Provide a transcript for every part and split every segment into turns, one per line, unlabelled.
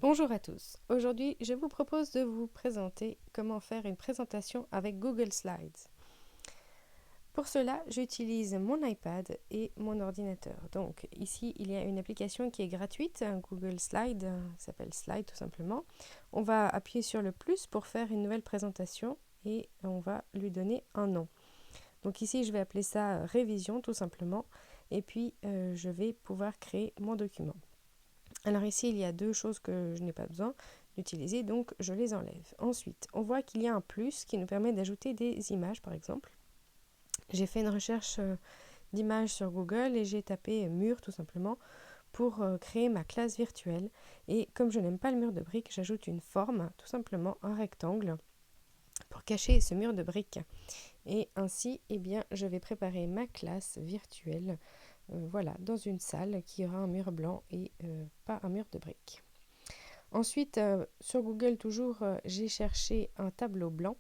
Bonjour à tous. Aujourd'hui, je vous propose de vous présenter comment faire une présentation avec Google Slides. Pour cela, j'utilise mon iPad et mon ordinateur. Donc ici, il y a une application qui est gratuite, un Google Slide, qui s'appelle Slide tout simplement. On va appuyer sur le plus pour faire une nouvelle présentation et on va lui donner un nom. Donc ici, je vais appeler ça révision tout simplement et puis je vais pouvoir créer mon document. Alors ici, il y a deux choses que je n'ai pas besoin d'utiliser, donc je les enlève. Ensuite, on voit qu'il y a un plus qui nous permet d'ajouter des images, par exemple. J'ai fait une recherche d'images sur Google et j'ai tapé mur tout simplement pour créer ma classe virtuelle. Et comme je n'aime pas le mur de briques, j'ajoute une forme, tout simplement un rectangle, pour cacher ce mur de briques. Et ainsi, eh bien, je vais préparer ma classe virtuelle voilà, dans une salle qui aura un mur blanc et pas un mur de briques. Ensuite, sur Google toujours, j'ai cherché un tableau blanc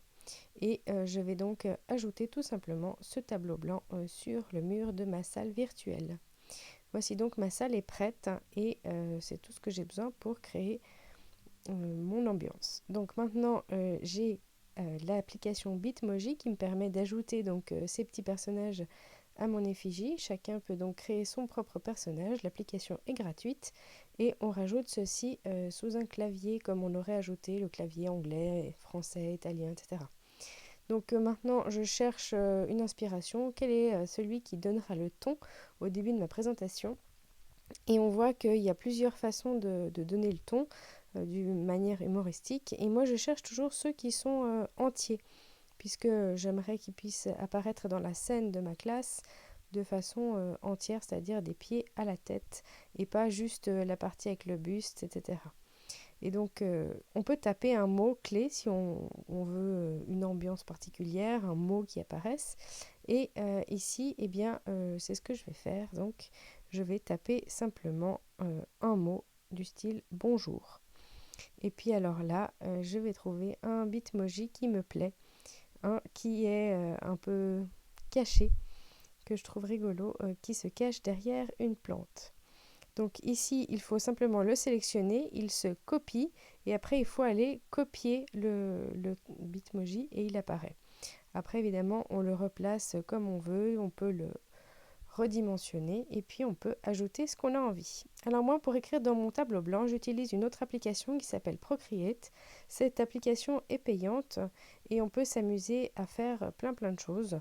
et je vais donc ajouter tout simplement ce tableau blanc sur le mur de ma salle virtuelle. Voici donc ma salle est prête et c'est tout ce que j'ai besoin pour créer mon ambiance. Donc maintenant, j'ai l'application Bitmoji qui me permet d'ajouter donc ces petits personnages à mon effigie. Chacun peut donc créer son propre personnage. L'application est gratuite et on rajoute ceci sous un clavier comme on aurait ajouté le clavier anglais, français, italien, etc. Donc maintenant, je cherche une inspiration. Quel est celui qui donnera le ton au début de ma présentation? Et on voit qu'il y a plusieurs façons de donner le ton d'une manière humoristique. Et moi, je cherche toujours ceux qui sont entiers, puisque j'aimerais qu'ils puissent apparaître dans la scène de ma classe de façon entière, c'est-à-dire des pieds à la tête, et pas juste la partie avec le buste, etc. Et donc, on peut taper un mot-clé si on veut une ambiance particulière, un mot qui apparaisse. Et ici, eh bien, c'est ce que je vais faire. Donc, je vais taper simplement un mot du style bonjour. Et puis alors là, je vais trouver un bitmoji qui me plaît, qui est un peu caché, que je trouve rigolo, qui se cache derrière une plante. Donc ici, il faut simplement le sélectionner, il se copie et après il faut aller copier le bitmoji et il apparaît. Après évidemment, on le replace comme on veut, on peut le redimensionner et puis on peut ajouter ce qu'on a envie. Alors moi, pour écrire dans mon tableau blanc, j'utilise une autre application qui s'appelle Procreate. Cette application est payante et on peut s'amuser à faire plein de choses.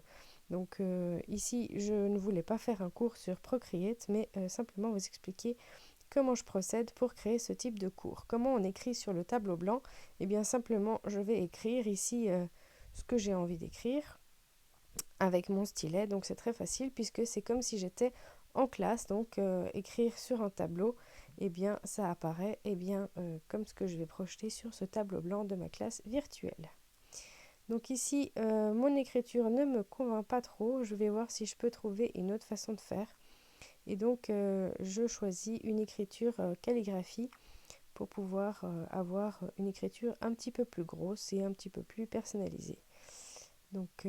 Donc ici, je ne voulais pas faire un cours sur Procreate, mais simplement vous expliquer comment je procède pour créer ce type de cours. Comment on écrit sur le tableau blanc? Eh bien simplement, je vais écrire ici ce que j'ai envie d'écrire avec mon stylet. Donc c'est très facile puisque c'est comme si j'étais en classe. Donc écrire sur un tableau, eh bien ça apparaît comme ce que je vais projeter sur ce tableau blanc de ma classe virtuelle. Donc ici, mon écriture ne me convainc pas trop. Je vais voir si je peux trouver une autre façon de faire. Et donc, je choisis une écriture calligraphie pour pouvoir avoir une écriture un petit peu plus grosse et un petit peu plus personnalisée. Donc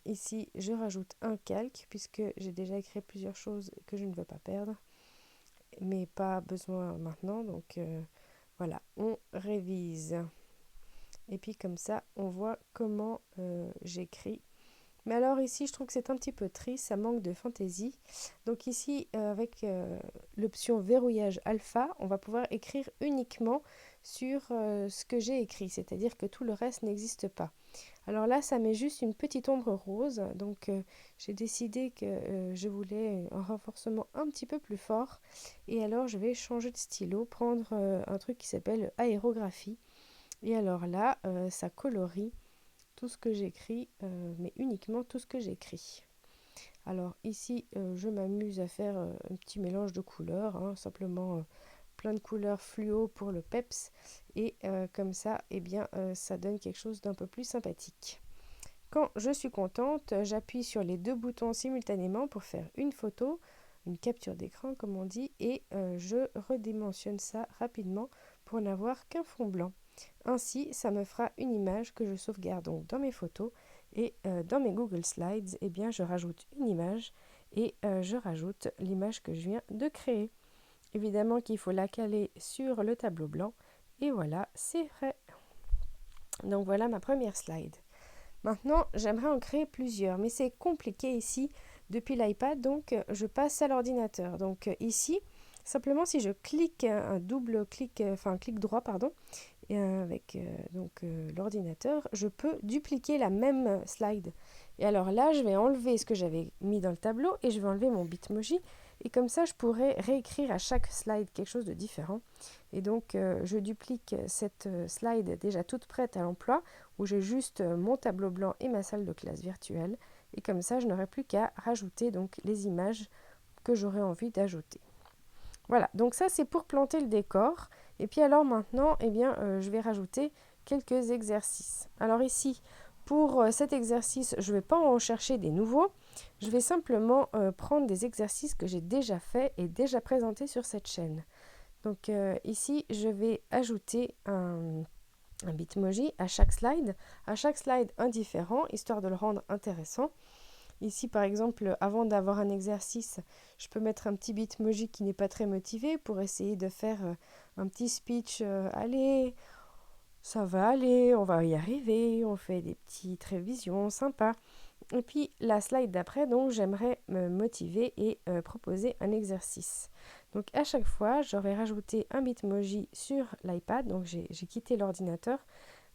ici, je rajoute un calque puisque j'ai déjà écrit plusieurs choses que je ne veux pas perdre, mais pas besoin maintenant. Donc voilà, on révise. Et puis comme ça, on voit comment j'écris. Mais alors ici, je trouve que c'est un petit peu triste, ça manque de fantaisie. Donc ici, avec l'option verrouillage alpha, on va pouvoir écrire uniquement sur ce que j'ai écrit, c'est-à-dire que tout le reste n'existe pas. Alors là, ça met juste une petite ombre rose, donc j'ai décidé que je voulais un renforcement un petit peu plus fort. Et alors, je vais changer de stylo, prendre un truc qui s'appelle aérographie. Et alors là, ça colorie tout ce que j'écris, mais uniquement tout ce que j'écris. Alors ici, je m'amuse à faire un petit mélange de couleurs, simplement plein de couleurs fluo pour le peps, et comme ça, eh bien, ça donne quelque chose d'un peu plus sympathique. Quand je suis contente, j'appuie sur les deux boutons simultanément pour faire une photo, une capture d'écran comme on dit, et je redimensionne ça rapidement pour n'avoir qu'un fond blanc. Ainsi, ça me fera une image que je sauvegarde donc dans mes photos et dans mes Google Slides, je rajoute une image et je rajoute l'image que je viens de créer. évidemment qu'il faut la caler sur le tableau blanc. Et voilà, c'est prêt. Donc voilà ma première slide. Maintenant, j'aimerais en créer plusieurs, mais c'est compliqué ici depuis l'iPad, donc je passe à l'ordinateur. Donc ici, simplement si je clique un double clic, enfin un clic droit, pardon, et avec l'ordinateur, je peux dupliquer la même slide. Et alors là, je vais enlever ce que j'avais mis dans le tableau et je vais enlever mon Bitmoji. Et comme ça, je pourrais réécrire à chaque slide quelque chose de différent. Et donc, je duplique cette slide déjà toute prête à l'emploi, où j'ai juste mon tableau blanc et ma salle de classe virtuelle. Et comme ça, je n'aurai plus qu'à rajouter donc les images que j'aurais envie d'ajouter. Voilà, donc ça c'est pour planter le décor. Et puis alors maintenant, eh bien, je vais rajouter quelques exercices. Alors ici, pour cet exercice, je ne vais pas en chercher des nouveaux. Je vais simplement prendre des exercices que j'ai déjà faits et déjà présentés sur cette chaîne. Donc ici, je vais ajouter un Bitmoji à chaque slide un différent, histoire de le rendre intéressant. Ici, par exemple, avant d'avoir un exercice, je peux mettre un petit Bitmoji qui n'est pas très motivé pour essayer de faire un petit speech. Allez, ça va aller, on va y arriver, on fait des petites révisions sympas. Et puis, la slide d'après, donc, j'aimerais me motiver et proposer un exercice. Donc, à chaque fois, j'aurais rajouté un Bitmoji sur l'iPad. Donc, j'ai quitté l'ordinateur.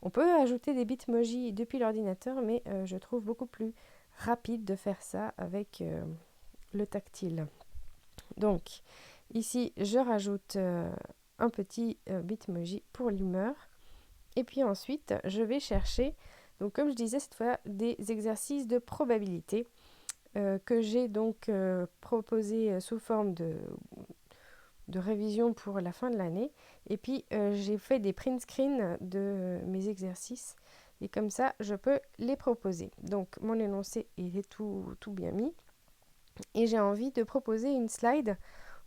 On peut ajouter des Bitmoji depuis l'ordinateur, mais je trouve beaucoup plus rapide de faire ça avec le tactile. Donc ici je rajoute un petit Bitmoji pour l'humeur et puis ensuite je vais chercher, donc comme je disais cette fois, des exercices de probabilité que j'ai donc proposé sous forme de révision pour la fin de l'année. Et puis j'ai fait des print screens de mes exercices et comme ça je peux les proposer. Donc mon énoncé il est tout bien mis et j'ai envie de proposer une slide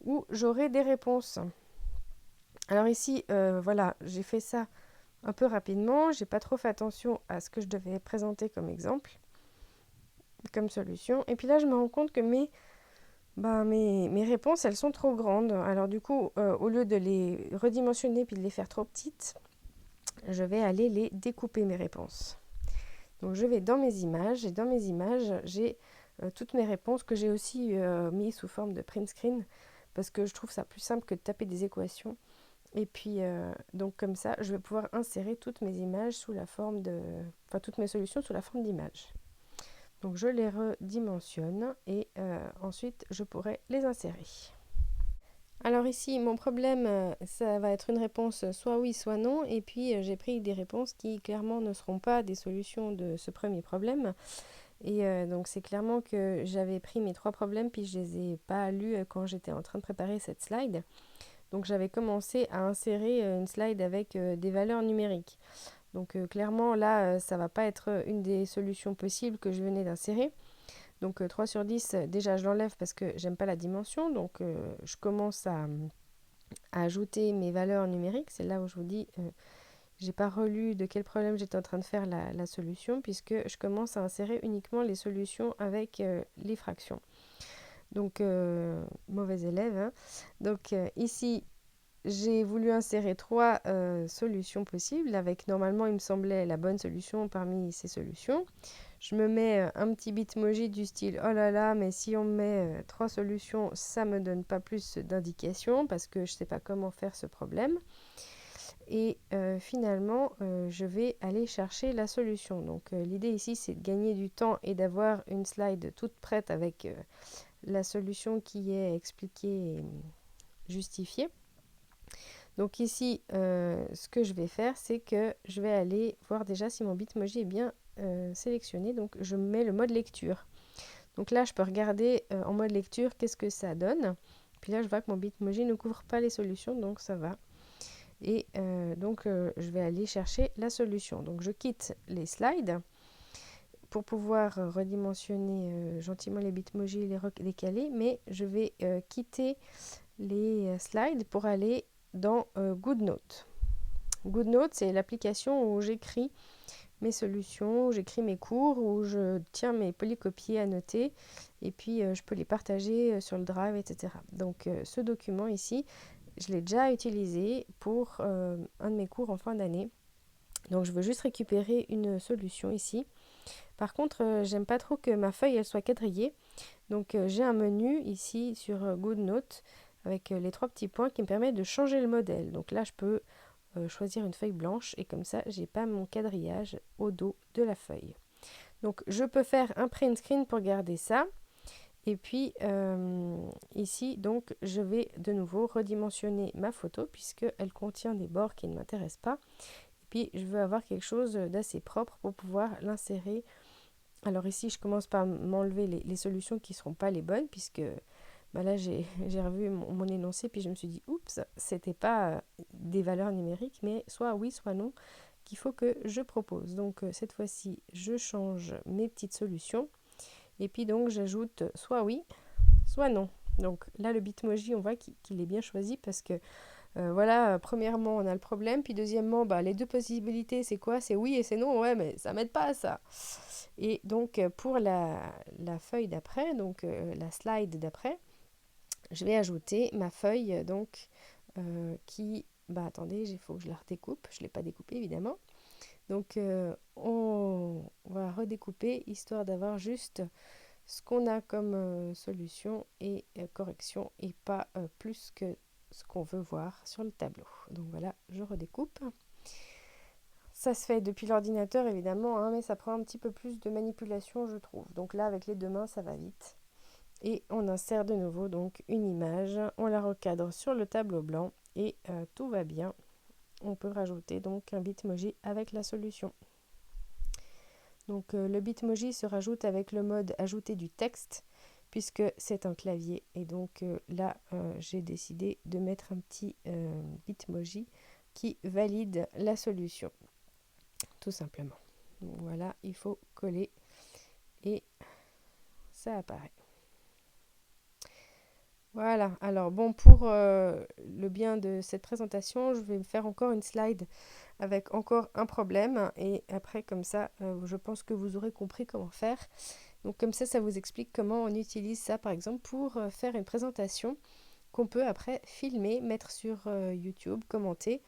où j'aurai des réponses. Alors ici voilà, j'ai fait ça un peu rapidement, j'ai pas trop fait attention à ce que je devais présenter comme exemple, comme solution. Et puis là je me rends compte que mes réponses, elles sont trop grandes. Alors du coup, au lieu de les redimensionner puis de les faire trop petites, je vais aller les découper mes réponses. Donc je vais dans mes images et dans mes images, j'ai toutes mes réponses que j'ai aussi mis sous forme de print screen parce que je trouve ça plus simple que de taper des équations. Et puis donc comme ça, je vais pouvoir insérer toutes mes images sous la forme de, enfin toutes mes solutions sous la forme d'images. Donc je les redimensionne et ensuite je pourrai les insérer. Alors ici, mon problème, ça va être une réponse soit oui, soit non. Et puis j'ai pris des réponses qui clairement ne seront pas des solutions de ce premier problème. Et donc c'est clairement que j'avais pris mes 3 problèmes puis je les ai pas lus quand j'étais en train de préparer cette slide. Donc j'avais commencé à insérer une slide avec des valeurs numériques. Donc clairement là, ça va pas être une des solutions possibles que je venais d'insérer. Donc 3 sur 10, déjà je l'enlève parce que j'aime pas la dimension. Donc je commence à ajouter mes valeurs numériques. C'est là où je vous dis, j'ai pas relu de quel problème j'étais en train de faire la solution puisque je commence à insérer uniquement les solutions avec les fractions. Donc mauvais élève. Hein. Donc ici, j'ai voulu insérer 3 solutions possibles avec normalement il me semblait la bonne solution parmi ces solutions. Je me mets un petit bitmoji du style oh là là, mais si on me met 3 solutions, ça me donne pas plus d'indications parce que je sais pas comment faire ce problème. Et finalement, je vais aller chercher la solution. Donc l'idée ici, c'est de gagner du temps et d'avoir une slide toute prête avec la solution qui est expliquée et justifiée. Donc ici, ce que je vais faire, c'est que je vais aller voir déjà si mon Bitmoji est bien sélectionné. Donc je mets le mode lecture. Donc là, je peux regarder en mode lecture qu'est-ce que ça donne. Puis là, je vois que mon Bitmoji ne couvre pas les solutions, donc ça va. Et donc, je vais aller chercher la solution. Donc, je quitte les slides pour pouvoir redimensionner gentiment les Bitmoji et les caler. Mais je vais quitter les slides pour aller dans GoodNote. GoodNote, c'est l'application où j'écris mes solutions, où j'écris mes cours, où je tiens mes polycopiés à noter et puis je peux les partager sur le Drive, etc. Donc ce document ici, je l'ai déjà utilisé pour un de mes cours en fin d'année. Donc je veux juste récupérer une solution ici. Par contre, j'aime pas trop que ma feuille elle soit quadrillée. Donc j'ai un menu ici sur GoodNote avec les 3 petits points qui me permettent de changer le modèle. Donc là, je peux choisir une feuille blanche et comme ça, j'ai pas mon quadrillage au dos de la feuille. Donc je peux faire un print screen pour garder ça. Et puis ici, donc, je vais de nouveau redimensionner ma photo puisqu'elle contient des bords qui ne m'intéressent pas. Et puis je veux avoir quelque chose d'assez propre pour pouvoir l'insérer. Alors ici, je commence par m'enlever les solutions qui ne seront pas les bonnes puisque là, j'ai revu mon énoncé puis je me suis dit, oups, c'était pas des valeurs numériques, mais soit oui, soit non, qu'il faut que je propose. Donc cette fois-ci, je change mes petites solutions et puis donc j'ajoute soit oui, soit non. Donc là, le Bitmoji, on voit qu'il est bien choisi parce que voilà, premièrement, on a le problème, puis deuxièmement, les deux possibilités, c'est quoi? C'est oui et c'est non, ouais, mais ça m'aide pas à ça. Et donc, pour la feuille d'après, donc la slide d'après, je vais ajouter ma feuille, donc, qui... attendez, il faut que je la redécoupe. Je ne l'ai pas découpée, évidemment. Donc, on va redécouper, histoire d'avoir juste ce qu'on a comme solution et correction, et pas plus que ce qu'on veut voir sur le tableau. Donc voilà, je redécoupe. Ça se fait depuis l'ordinateur évidemment, hein, mais ça prend un petit peu plus de manipulation je trouve. Donc là avec les deux mains ça va vite. Et on insère de nouveau donc une image, on la recadre sur le tableau blanc et tout va bien. On peut rajouter donc un Bitmoji avec la solution. Donc le Bitmoji se rajoute avec le mode ajouter du texte puisque c'est un clavier et donc là j'ai décidé de mettre un petit Bitmoji qui valide la solution tout simplement. Donc voilà, il faut coller et ça apparaît. Voilà, alors bon, pour le bien de cette présentation, je vais me faire encore une slide avec encore un problème et après comme ça, je pense que vous aurez compris comment faire. Donc comme ça vous explique comment on utilise ça par exemple pour faire une présentation qu'on peut après filmer, mettre sur YouTube, commenter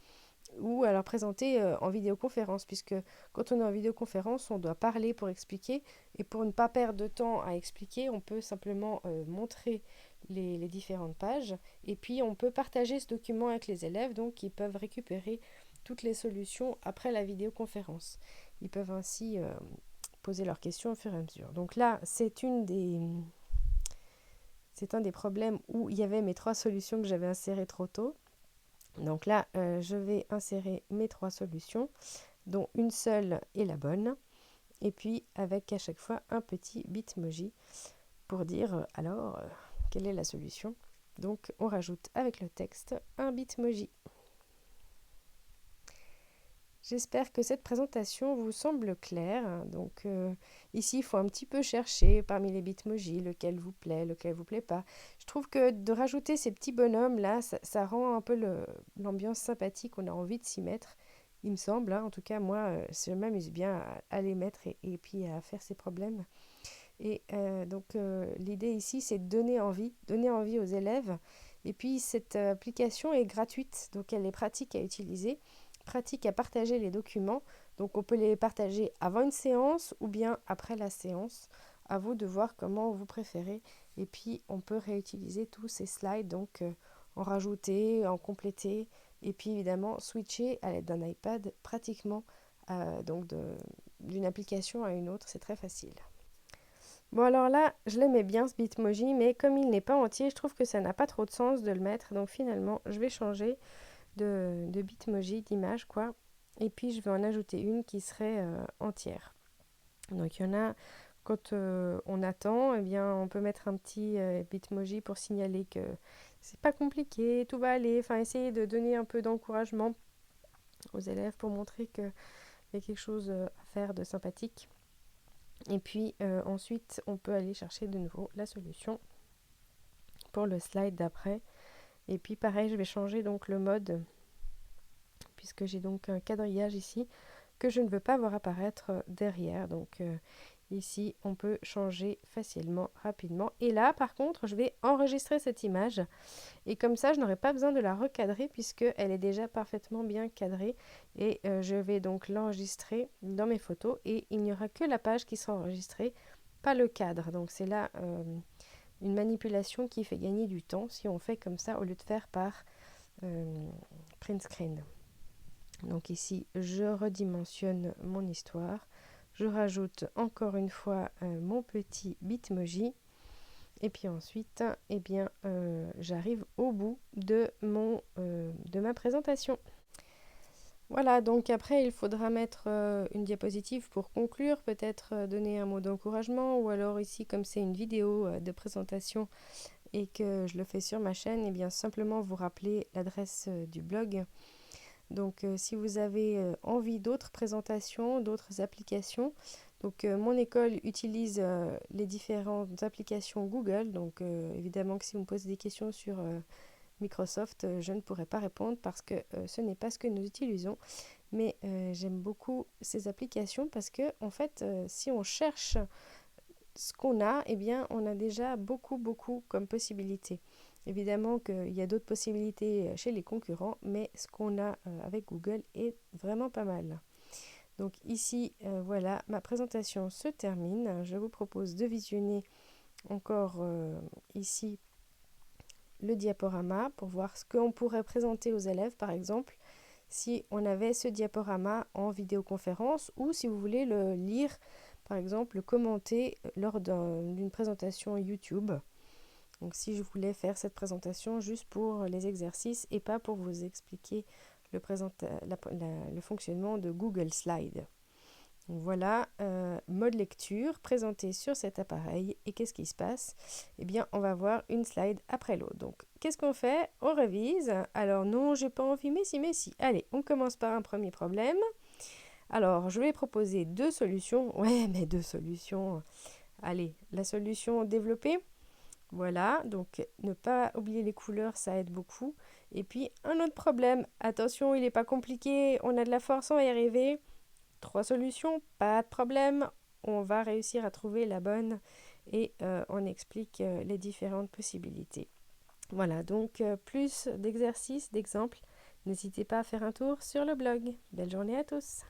ou alors présenter en vidéoconférence puisque quand on est en vidéoconférence, on doit parler pour expliquer et pour ne pas perdre de temps à expliquer, on peut simplement montrer les différentes pages et puis on peut partager ce document avec les élèves donc ils peuvent récupérer toutes les solutions après la vidéoconférence. Ils peuvent ainsi poser leurs questions au fur et à mesure. Donc là, c'est un des problèmes où il y avait mes 3 solutions que j'avais insérées trop tôt. Donc là, je vais insérer mes 3 solutions, dont une seule est la bonne. Et puis avec à chaque fois un petit Bitmoji pour dire quelle est la solution. Donc on rajoute avec le texte un Bitmoji. J'espère que cette présentation vous semble claire. Donc ici, il faut un petit peu chercher parmi les Bitmoji lequel vous plaît pas. Je trouve que de rajouter ces petits bonhommes là, ça rend un peu l'ambiance sympathique. On a envie de s'y mettre, il me semble. Hein. En tout cas, moi, je m'amuse bien à les mettre et puis à faire ces problèmes. Et donc l'idée ici, c'est de donner envie aux élèves. Et puis cette application est gratuite, donc elle est pratique à utiliser, pratique à partager les documents. Donc on peut les partager avant une séance ou bien après la séance. À vous de voir comment vous préférez. Et puis on peut réutiliser tous ces slides, donc en rajouter, en compléter. Et puis évidemment switcher à l'aide d'un iPad pratiquement donc d'une application à une autre. C'est très facile. Bon alors là, je l'aimais bien ce Bitmoji, mais comme il n'est pas entier, je trouve que ça n'a pas trop de sens de le mettre. Donc finalement, je vais changer de Bitmoji, d'image quoi. Et puis je vais en ajouter une qui serait entière. Donc il y en a, quand on attend, eh bien on peut mettre un petit Bitmoji pour signaler que c'est pas compliqué, tout va aller. Enfin essayer de donner un peu d'encouragement aux élèves pour montrer qu'il y a quelque chose à faire de sympathique. Et puis ensuite, on peut aller chercher de nouveau la solution pour le slide d'après. Et puis pareil, je vais changer donc le mode, puisque j'ai donc un quadrillage ici. que je ne veux pas voir apparaître derrière. Donc ici, on peut changer facilement, rapidement. Et là, par contre, je vais enregistrer cette image. Et comme ça, je n'aurai pas besoin de la recadrer puisqu'elle est déjà parfaitement bien cadrée. Et je vais donc l'enregistrer dans mes photos. Et il n'y aura que la page qui sera enregistrée, pas le cadre. Donc c'est là une manipulation qui fait gagner du temps si on fait comme ça au lieu de faire par print screen. Donc ici, je redimensionne mon histoire. Je rajoute encore une fois mon petit Bitmoji. Et puis ensuite, eh bien, j'arrive au bout de ma présentation. Voilà, donc après, il faudra mettre une diapositive pour conclure, peut-être donner un mot d'encouragement, ou alors ici, comme c'est une vidéo de présentation et que je le fais sur ma chaîne, eh bien, simplement vous rappeler l'adresse du blog. Donc, si vous avez envie d'autres présentations, d'autres applications, donc mon école utilise les différentes applications Google. Donc, évidemment que si vous me posez des questions sur Microsoft, je ne pourrai pas répondre parce que ce n'est pas ce que nous utilisons. Mais j'aime beaucoup ces applications parce que, en fait, si on cherche ce qu'on a, eh bien, on a déjà beaucoup comme possibilités. Évidemment qu'il y a d'autres possibilités chez les concurrents, mais ce qu'on a avec Google est vraiment pas mal. Donc ici, voilà, ma présentation se termine. Je vous propose de visionner encore ici le diaporama pour voir ce qu'on pourrait présenter aux élèves, par exemple, si on avait ce diaporama en vidéoconférence ou si vous voulez le lire, par exemple, le commenter lors d'une présentation YouTube. Donc si je voulais faire cette présentation juste pour les exercices et pas pour vous expliquer le fonctionnement de Google Slide. Donc voilà, mode lecture présenté sur cet appareil. Et qu'est-ce qui se passe? Eh bien, on va voir une slide après l'autre. Donc, qu'est-ce qu'on fait? On révise. Alors, non, j'ai pas envie, mais si. Allez, on commence par un premier problème. Alors, je vais proposer deux solutions. Ouais, mais deux solutions. Allez, la solution développée. Voilà, donc ne pas oublier les couleurs, ça aide beaucoup. Et puis, un autre problème. Attention, il n'est pas compliqué. On a de la force, on va y arriver. 3 solutions, pas de problème, on va réussir à trouver la bonne et on explique les différentes possibilités. Voilà, donc plus d'exercices, d'exemples, n'hésitez pas à faire un tour sur le blog. Belle journée à tous!